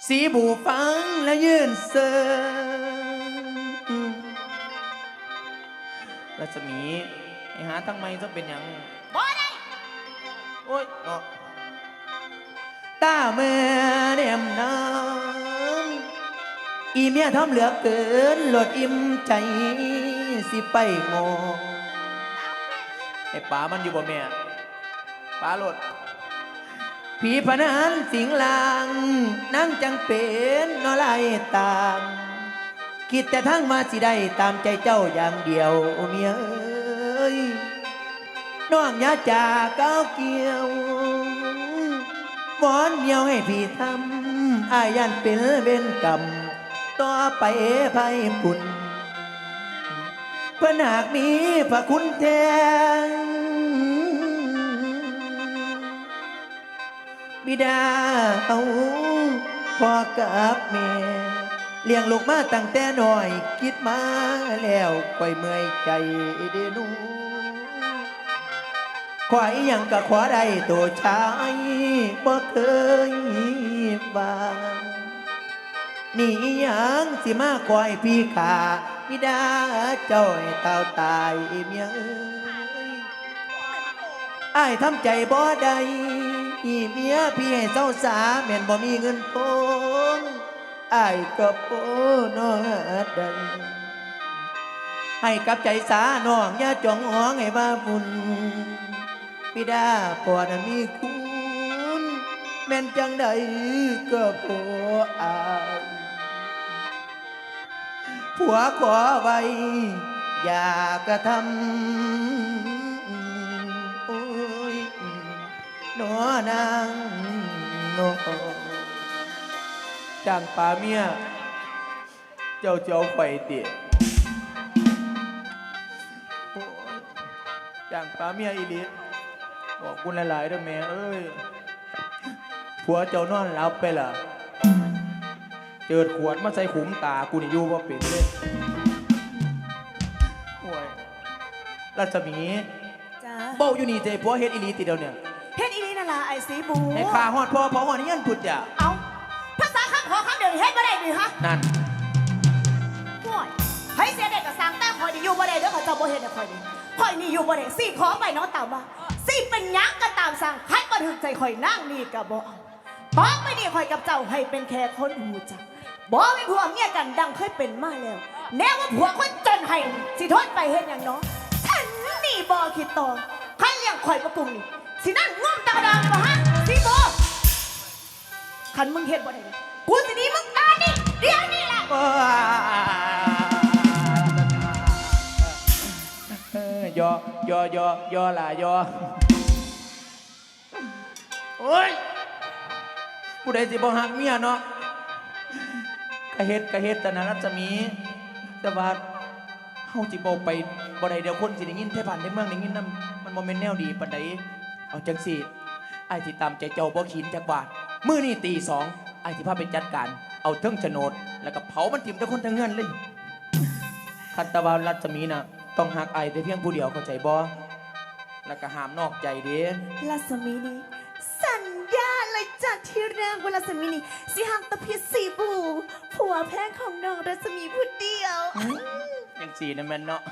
สีบูฟังและยืนเซิงรัศมีไอ้หาทั้งไม่จะเป็นอย่างบ่ได้โอ้ยเนาะตาเมื่อเนียมน้ำอีเมียทำเหลือเกินหลดอิ่มใจสิไปงอไอ้ป๋ามันอยู่บ่แม่ป๋าหลดผีพนันสิงลางนั่งจังเป็นนอไล่ตามคิดแต่ทั้งมาสิได้ตามใจเจ้าอย่างเดียวเมียเอ้ยน้องยาจากก้าวเกี่ยววอนเดียวให้พี่ทำอายันเป็นเวรกรรมต่อไปภัยปุ่นเพื่อนหากมีพระคุณแท้บิดาเอาพ่อกับแม่เลี้ยงลูกมาตั้งแต่น้อยคิดมาแล้วค่อยเมื่อยใจเดนูขวายยังกะขวาได้ตัวชายบ่เคยบางนี่ยังสิมาคอยพี่ขาบิดาเจ้าให้เต่าตายเมียเอ้ยอ้ายทำใจบ่ได้เมียพี่ให้เศร้าสาแม่นบ่มีเงินทองอ้ายก็บ่นอดันให้กับใจสาน้องอย่าจ้องหองให้ว่าบุญบิดาพ่อนั้นมีคุณแม่นจังใดก็บ่อายผัวขอไว้อย่ากระทำโอ้ยหนอนางโนจ้างป่าเมียเจ้าเจ้าไฟเตี๋ยจ้างป่าเมียอีลิศบอกคุณหลายๆด้วยแม่เอ้ยผัวเจ้านอนหลับไปล่ะเจิดขวดมาใส่ขุมตากูนี่อยู่ว่าเป็นเลยโอ้ยรัศมีจ้าเบ้าอยู่นี่เจ๊ผัวเฮ็ดอีลีติเดียวเนี่ยเฮ็ดอีนี่นั่นล่ะไอ้สีบูให้ข้าฮอดพ่อฮอดนี่ยันพุดจ้ะเอาภาษาคำขอคำเดียวนี่เฮ็ดบ่ได้ดิฮะนั่นห่วยให้เสียเด็กก็สั่งแต่ข่อยนี่อยู่บ่ได้เด้อเขาเจ้าบ่เฮ็ดให้ข่อยนี่ข่อยนี่อยู่บ่ได้สิขอไปเนาะตามว่าสิเป็นหยังก็ตามสั่งให้บ่ถึงใจข่อยนั่งนี่ก็บ่เอาต่อไปนี่ข่อยกับเจ้าให้เป็นแค่คนหูจักบ่มีผัวเมียกันดังเคยเป็นมาแล้วแน่ว่าผัวคนจนให้สิทนไปเฮ็ดหยังเนาะฉันนี่บ่คิดต่อใครเลี้ยงข่อยบ่ปรุงนี่สินั่นงุ่มตาดางบ่ฮะสิบ่คันมึงเฮ็ดบ่ได้กูสิหนีมึงตายนี่เดี๋ยวนี้แหละยอล่ะยอโอ้ยผู้ใดสิบ่ฮักเมียเนาะกะเฮ็ดแต่นั้นรัศมีแต่ว่าเฮาสิบ่ไปบ่ได้เดี๋ยวคนสิได้ยินไทบ้านไทเมืองได้ยินนำมันบ่แม่นแนวดีปานใดเอาจังซี่อ้ายสิตามใจเจ้าบ่ขินจักบาทมื้อนี้ตี 2อ้ายสิพาไปจัดการเอาเทิงโฉนดแล้วก็เผามันทิ่มแต่คนทั้งเฮือนเลยคันตะวันรัศมีน่ะต้องฮักอ้ายแต่เพียงผู้เดียวเข้าใจบ่แล้วก็ห้ามนอกใจเด้รัศมีนี่สัญญาเลยจากที่แรกว่ารัศมีนี่สิหักตะพิษสีบูผัวแพ้ของน้องรัศมีผู้เดียวจังซี่นั่นแม่นเนาะ